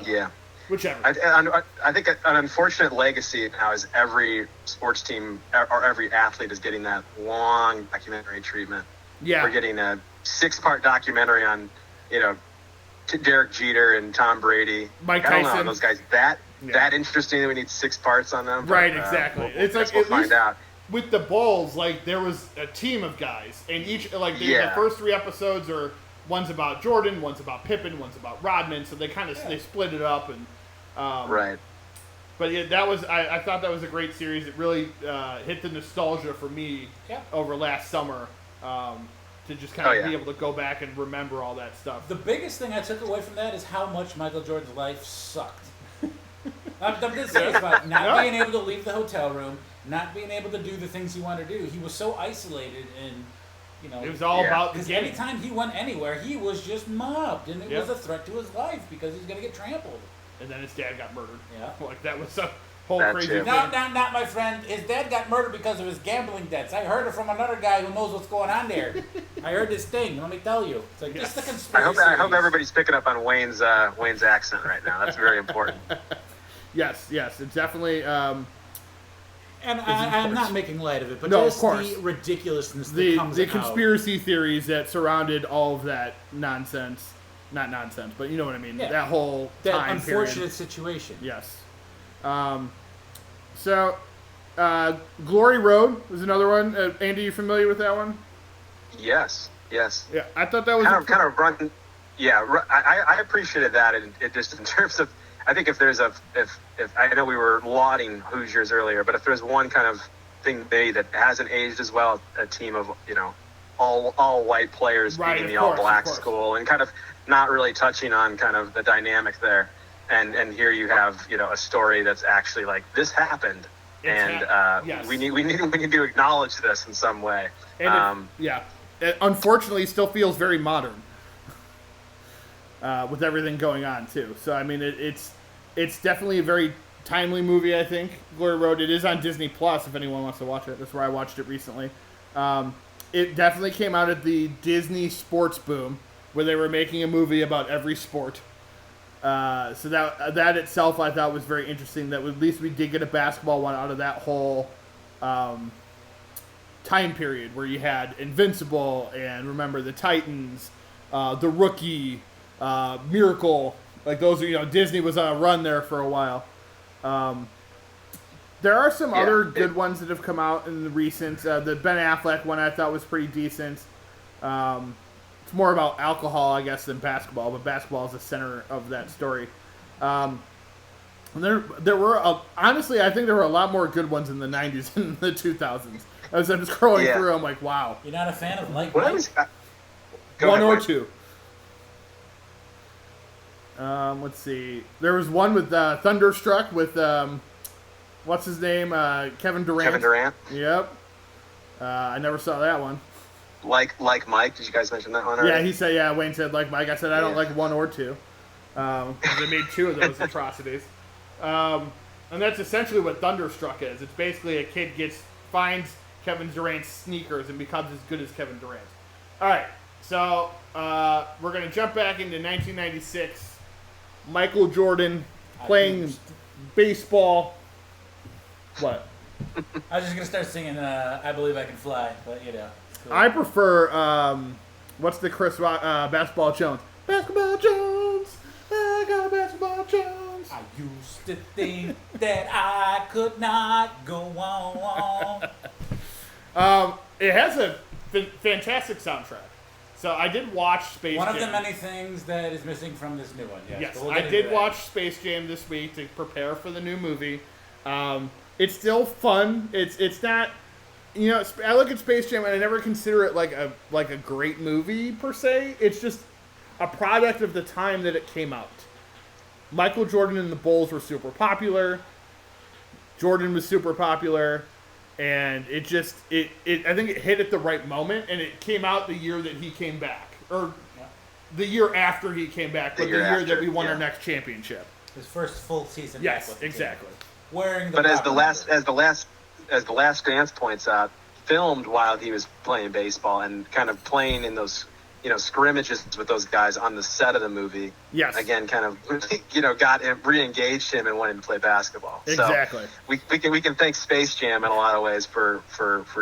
Speaker 3: Yeah.
Speaker 1: Whichever.
Speaker 3: I think an unfortunate legacy now is every sports team or every athlete is getting that long documentary treatment.
Speaker 1: Yeah.
Speaker 3: We're getting a 6-part documentary on, Derek Jeter and Tom Brady.
Speaker 1: Mike Tyson.
Speaker 3: I don't know, those guys that interesting that we need 6 parts on them.
Speaker 1: Right, exactly.
Speaker 3: It's like we'll find out.
Speaker 1: With the Bulls, like there was a team of guys, and each the first 3 episodes are one's about Jordan, one's about Pippen, one's about Rodman. So they kind of they split it up and
Speaker 3: right.
Speaker 1: But yeah, that was I thought that was a great series. It really hit the nostalgia for me over last summer to just kind of be able to go back and remember all that stuff.
Speaker 2: The biggest thing I took away from that is how much Michael Jordan's life sucked. I'm just serious about not being able to leave the hotel room, not being able to do the things he wanted to do. He was so isolated and,
Speaker 1: it was all about the
Speaker 2: game.
Speaker 1: game.
Speaker 2: Because anytime he went anywhere, he was just mobbed, and it was a threat to his life because he was going to get trampled.
Speaker 1: And then his dad got murdered.
Speaker 2: Yeah.
Speaker 1: Like, that was a whole crazy thing.
Speaker 2: No, not my friend. His dad got murdered because of his gambling debts. I heard it from another guy who knows what's going on there. I heard this thing. Let me tell you. It's like, just the conspiracy.
Speaker 3: I hope everybody's picking up on Wayne's accent right now. That's very important.
Speaker 1: Yes, it's definitely...
Speaker 2: and I'm not making light of it, but
Speaker 1: just
Speaker 2: the ridiculousness that comes
Speaker 1: the conspiracy theories that surrounded all of that nonsense. Not nonsense, but you know what I mean. Yeah. That whole time
Speaker 2: unfortunate
Speaker 1: period.
Speaker 2: situation.
Speaker 1: Yes. Glory Road was another one. Andy, you familiar with that one?
Speaker 3: Yes. Yeah,
Speaker 1: I thought that was
Speaker 3: kind of run. Yeah, I appreciated that. It just in terms of, I think if I know we were lauding Hoosiers earlier, but if there's one kind of thing that hasn't aged as well, a team of all white players beating the all black school and kind of not really touching on kind of the dynamic there. And here you have, a story that's actually like, this happened. We need to acknowledge this in some way.
Speaker 1: And it unfortunately still feels very modern with everything going on too. So I mean, it's definitely a very timely movie. I think Glory Road. It is on Disney Plus if anyone wants to watch it. That's where I watched it recently. It definitely came out at the Disney sports boom, where they were making a movie about every sport. So that itself I thought was very interesting. That at least we did get a basketball one out of that whole time period where you had Invincible and Remember the Titans, The Rookie, Miracle. Like those are, Disney was on a run there for a while. There are some other good ones that have come out in the recent. The Ben Affleck one I thought was pretty decent. It's more about alcohol, I guess, than basketball, but basketball is the center of that story. And there were, honestly, I think there were a lot more good ones in the 90s than the 2000s. As I'm scrolling through, I'm like, wow.
Speaker 2: You're not a fan of Like
Speaker 3: Mike?
Speaker 1: One or two. Let's see. There was one with Thunderstruck with, what's his name? Kevin Durant.
Speaker 3: Kevin Durant?
Speaker 1: Yep. I never saw that one.
Speaker 3: Like Mike, did you guys mention that one already?
Speaker 1: Yeah, he said, Wayne said like Mike. I said I don't like one or two. They made two of those atrocities. And that's essentially what Thunderstruck is. It's basically a kid finds Kevin Durant's sneakers and becomes as good as Kevin Durant. All right, so we're going to jump back into 1996. Michael Jordan playing baseball. What?
Speaker 2: I was just going to start singing I Believe I Can Fly, but Cool.
Speaker 1: I prefer, what's the Chris Rock, Basketball Jones? Basketball Jones, I got Basketball Jones.
Speaker 2: I used to think that I could not go on.
Speaker 1: It has a fantastic soundtrack. So I did watch Space Jam.
Speaker 2: One of the many things that is missing from this new one, yes.
Speaker 1: Yes, I did watch Space Jam this week to prepare for the new movie. It's still fun. It's not... I look at Space Jam and I never consider it like a great movie per se. It's just a product of the time that it came out. Michael Jordan and the Bulls were super popular. Jordan was super popular, and I think it hit at the right moment, and it came out the year that he came back, or the year after he came back, but the year that we won our next championship.
Speaker 2: His first full season.
Speaker 1: Yes, exactly.
Speaker 2: Wearing the.
Speaker 3: But as the last Dance points out, filmed while he was playing baseball and kind of playing in those, scrimmages with those guys on the set of the movie.
Speaker 1: Yes.
Speaker 3: Again, kind of, got him, re-engaged him and wanted to play basketball.
Speaker 1: Exactly.
Speaker 3: So we can thank Space Jam in a lot of ways for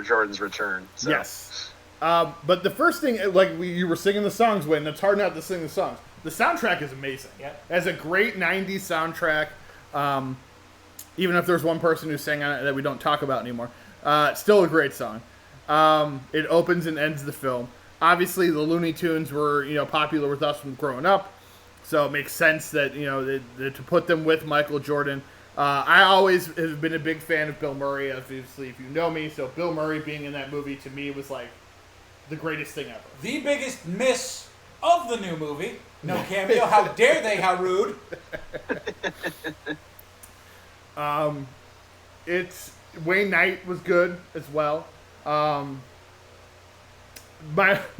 Speaker 3: Jordan's return. So.
Speaker 1: Yes. But the first thing, you were singing the songs, Wayne, it's hard not to sing the songs. The soundtrack is amazing.
Speaker 2: Yeah.
Speaker 1: It has a great 90s soundtrack. Even if there's one person who sang on it that we don't talk about anymore. Still a great song. It opens and ends the film. obviously the Looney Tunes were, popular with us from growing up. So it makes sense that, to put them with Michael Jordan. I always have been a big fan of Bill Murray, obviously, if you know me. So Bill Murray being in that movie, to me, was like the greatest thing ever.
Speaker 2: The biggest miss of the new movie. No cameo. How dare they? How rude.
Speaker 1: It's Wayne Knight was good as well. My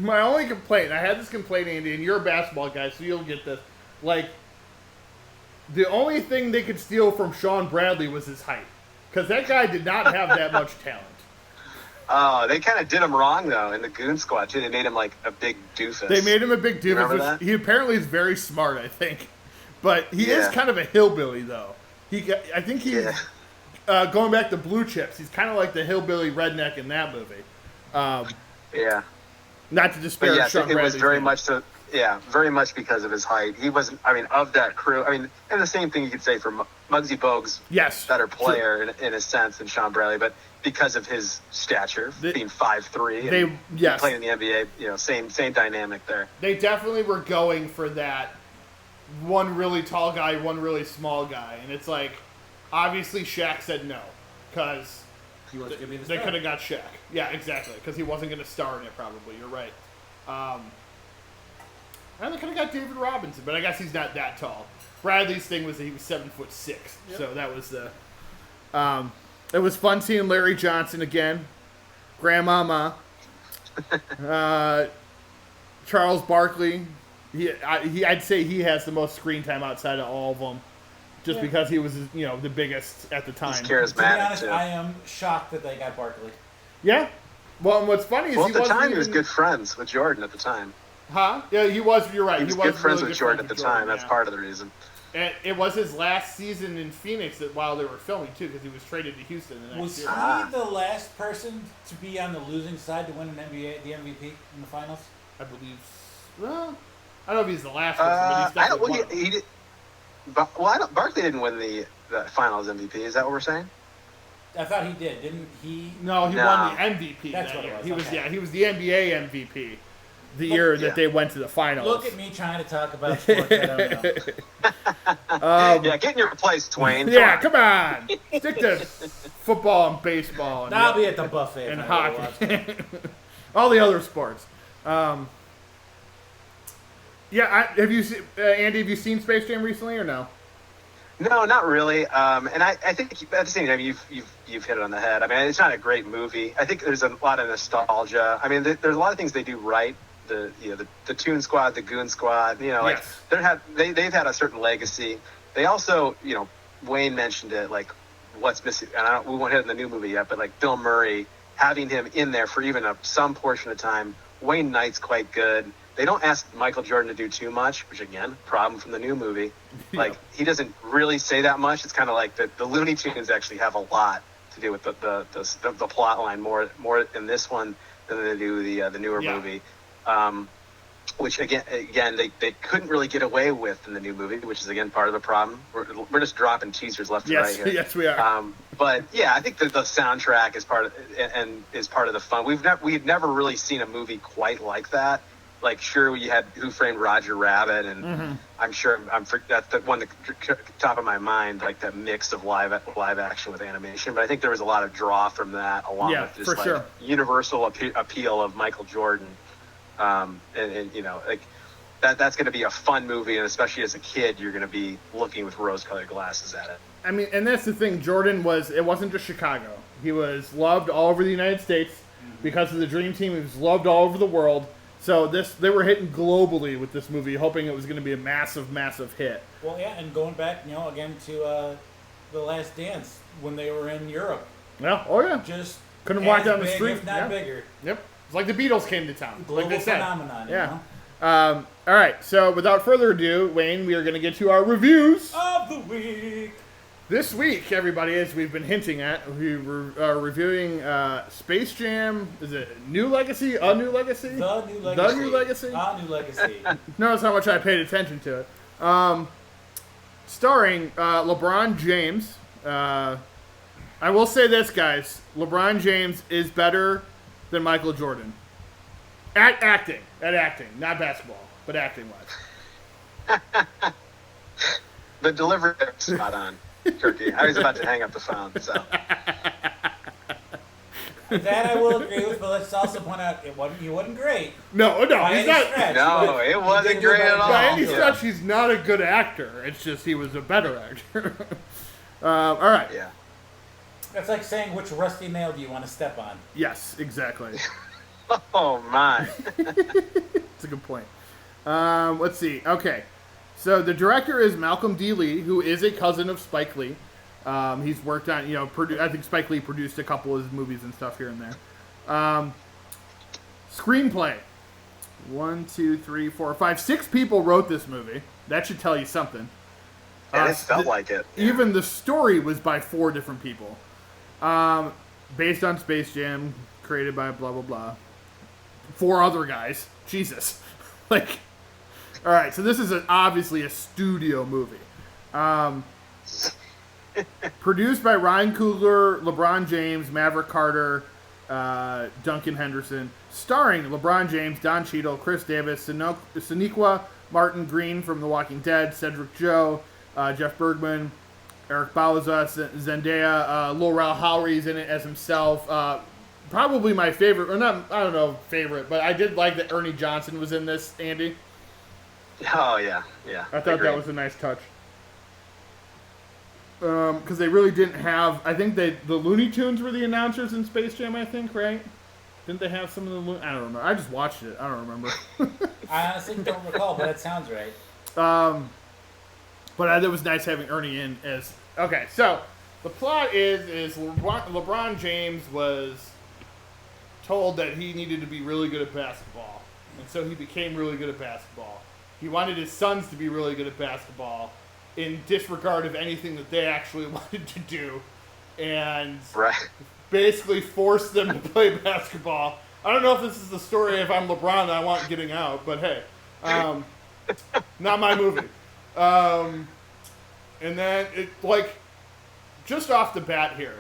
Speaker 1: only complaint, I had this complaint, Andy, and you're a basketball guy, so you'll get this. Like, the only thing they could steal from Sean Bradley was his height. Because that guy did not have that much talent.
Speaker 3: Oh, they kind of did him wrong, though, in the Goon Squad, too. They made him, like, a big doofus.
Speaker 1: They made him a big doofus.
Speaker 3: Remember that?
Speaker 1: He apparently is very smart, I think. But he is kind of a hillbilly, though. I think he's, going back to Blue Chips, he's kind of like the hillbilly redneck in that movie.
Speaker 3: Yeah.
Speaker 1: Not to disparage Sean Bradley.
Speaker 3: It was very much so. Yeah, very much because of his height. He wasn't, of that crew. And the same thing you could say for Muggsy Bogues.
Speaker 1: Yes.
Speaker 3: Better player in a sense than Sean Bradley, but because of his stature, being 5'3", and playing in the NBA, same dynamic there.
Speaker 1: They definitely were going for that one really tall guy, one really small guy. And it's like, obviously Shaq said no, because
Speaker 2: he wasn't gonna be the
Speaker 1: they
Speaker 2: star.
Speaker 1: could have got Shaq. Yeah, exactly, because he wasn't going to star in it probably. You're right. And they could have got David Robinson, but I guess he's not that tall. Bradley's thing was that he was 7'6", so that was the. It was fun seeing Larry Johnson again, Grandmama, Charles Barkley. I'd say he has the most screen time outside of all of them, just because he was the biggest at the time.
Speaker 3: He's charismatic.
Speaker 2: To be honest, I am shocked that they got Barkley.
Speaker 1: Yeah. Well, and what's funny is
Speaker 3: at the time he was good friends with Jordan at the time.
Speaker 1: Huh? Yeah, he was. You're right.
Speaker 3: He was good friends with Jordan at the time. That's part of the reason.
Speaker 1: And it was his last season in Phoenix while they were filming, too, because he was traded to Houston the next year.
Speaker 2: Was he the last person to be on the losing side to win the MVP in the finals?
Speaker 1: I believe. Well, I don't know if he's the last person, but he's definitely one.
Speaker 3: He did. Barkley didn't win the finals MVP. Is that what we're saying?
Speaker 2: I thought he did. Didn't he?
Speaker 1: No, he won the MVP
Speaker 2: That's
Speaker 1: that
Speaker 2: what
Speaker 1: year.
Speaker 2: it was.
Speaker 1: He was the NBA MVP the year that they went to the finals.
Speaker 2: Look at me trying to talk about sports I don't know.
Speaker 3: Get in your place, Twain.
Speaker 1: Come on. Stick to football and baseball. And
Speaker 2: I'll be at the buffet.
Speaker 1: And hockey. All the other sports. Have you seen, Andy, have you seen Space Jam recently or no?
Speaker 3: No, not really. And I think at the same time, you've hit it on the head. It's not a great movie. I think there's a lot of nostalgia. There's a lot of things they do right. The Toon Squad, the Goon Squad. They've had a certain legacy. They also, Wayne mentioned it. Like, what's missing? And we won't hit it in the new movie yet, but like Bill Murray, having him in there for even some portion of time. Wayne Knight's quite good. They don't ask Michael Jordan to do too much, which again, problem from the new movie. Like, he doesn't really say that much. It's kind of like the Looney Tunes actually have a lot to do with the plot line more in this one than they do the newer movie. Which again they couldn't really get away with in the new movie, which is again part of the problem. We're just dropping teasers left and right here.
Speaker 1: Yes, we are.
Speaker 3: But yeah, I think that the soundtrack is part of the fun. We've never really seen a movie quite like that. Like, sure, you had Who Framed Roger Rabbit, and I'm sure that's the one that top of my mind, like that mix of live action with animation. But I think there was a lot of draw from that, along with just universal appeal of Michael Jordan. And like that's going to be a fun movie, and especially as a kid, you're going to be looking with rose-colored glasses at it.
Speaker 1: And that's the thing. Jordan it wasn't just Chicago. He was loved all over the United States because of the Dream Team. He was loved all over the world. So they were hitting globally with this movie, hoping it was going to be a massive, massive hit.
Speaker 2: Well, yeah, and going back, again to The Last Dance when they were in Europe.
Speaker 1: Yeah,
Speaker 2: just
Speaker 1: couldn't walk down the street.
Speaker 2: If not bigger.
Speaker 1: Yep, it's like the Beatles came to town.
Speaker 2: Global
Speaker 1: like they said.
Speaker 2: phenomenon.
Speaker 1: Yeah. All right. So without further ado, Wayne, we are going to get to our reviews
Speaker 2: of the week.
Speaker 1: This week, everybody, as we've been hinting at, we are reviewing Space Jam. Is it New Legacy? A New Legacy?
Speaker 2: The New Legacy.
Speaker 1: The New Legacy?
Speaker 2: A New Legacy.
Speaker 1: Notice how much I paid attention to it. Starring LeBron James. I will say this, guys. LeBron James is better than Michael Jordan. At acting, not basketball, but acting wise.
Speaker 3: The delivery was spot on, Kirky. I was about to hang up the phone, so.
Speaker 2: That I will agree with, but let's also point out he wasn't great.
Speaker 1: No, he's not.
Speaker 3: No, it wasn't great at all.
Speaker 1: By any stretch, he's not a good actor. It's just he was a better actor. All right.
Speaker 3: Yeah.
Speaker 2: That's like saying which rusty nail do you want to step on?
Speaker 1: Yes, exactly.
Speaker 3: Oh my.
Speaker 1: It's a good point. Let's see. Okay. So the director is Malcolm D. Lee, who is a cousin of Spike Lee. He's worked on, I think Spike Lee produced a couple of his movies and stuff here and there. Screenplay. 1, 2, 3, 4, 5, 6 people wrote this movie. That should tell you something.
Speaker 3: And it felt like it. Yeah.
Speaker 1: Even the story was by 4 different people. Based on Space Jam, created by blah, blah, blah. 4 other guys. Jesus. All right, so this is obviously a studio movie. Produced by Ryan Coogler, LeBron James, Maverick Carter, Duncan Henderson. Starring LeBron James, Don Cheadle, Chris Davis, Sonequa Martin Green from The Walking Dead, Cedric Joe, Jeff Bergman, Eric Bauza, Zendaya, Laurel Howery's in it as himself. Probably my favorite, or not, I don't know, favorite, but I did like that Ernie Johnson was in this, Andy.
Speaker 3: Oh, yeah.
Speaker 1: I thought that was a nice touch. Because they really didn't have, I think the Looney Tunes were the announcers in Space Jam, I think, right? Didn't they have some of the I don't remember. I just watched it. I don't remember.
Speaker 2: I honestly don't recall, but that sounds right.
Speaker 1: But it was nice having Ernie in as... Okay, so the plot is LeBron James was told that he needed to be really good at basketball. And so he became really good at basketball. He wanted his sons to be really good at basketball in disregard of anything that they actually wanted to do. And basically forced them to play basketball. I don't know if this is the story if I'm LeBron and I want getting out, but hey. Not my movie. And then, just off the bat here,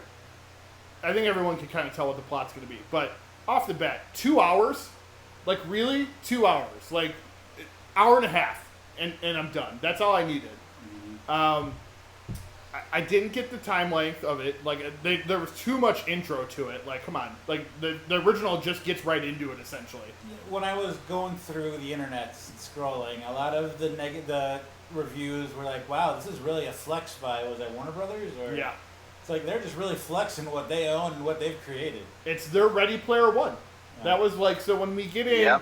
Speaker 1: I think everyone can kind of tell what the plot's going to be. But off the bat, 2 hours? Really? 2 hours. Hour and a half, and I'm done. That's all I needed. I didn't get the time length of it. There was too much intro to it. Come on. The original just gets right into it, essentially.
Speaker 2: When I was going through the internet and scrolling, a lot of the reviews were like, wow, this is really a flex by, was that Warner Brothers? Or
Speaker 1: yeah.
Speaker 2: It's they're just really flexing what they own and what they've created.
Speaker 1: It's their Ready Player One. Yeah. That was so when we get in,
Speaker 3: yep.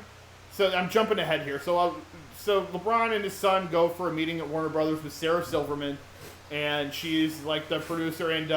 Speaker 1: So I'm jumping ahead here. So LeBron and his son go for a meeting at Warner Brothers with Sarah Silverman, and she's the producer, and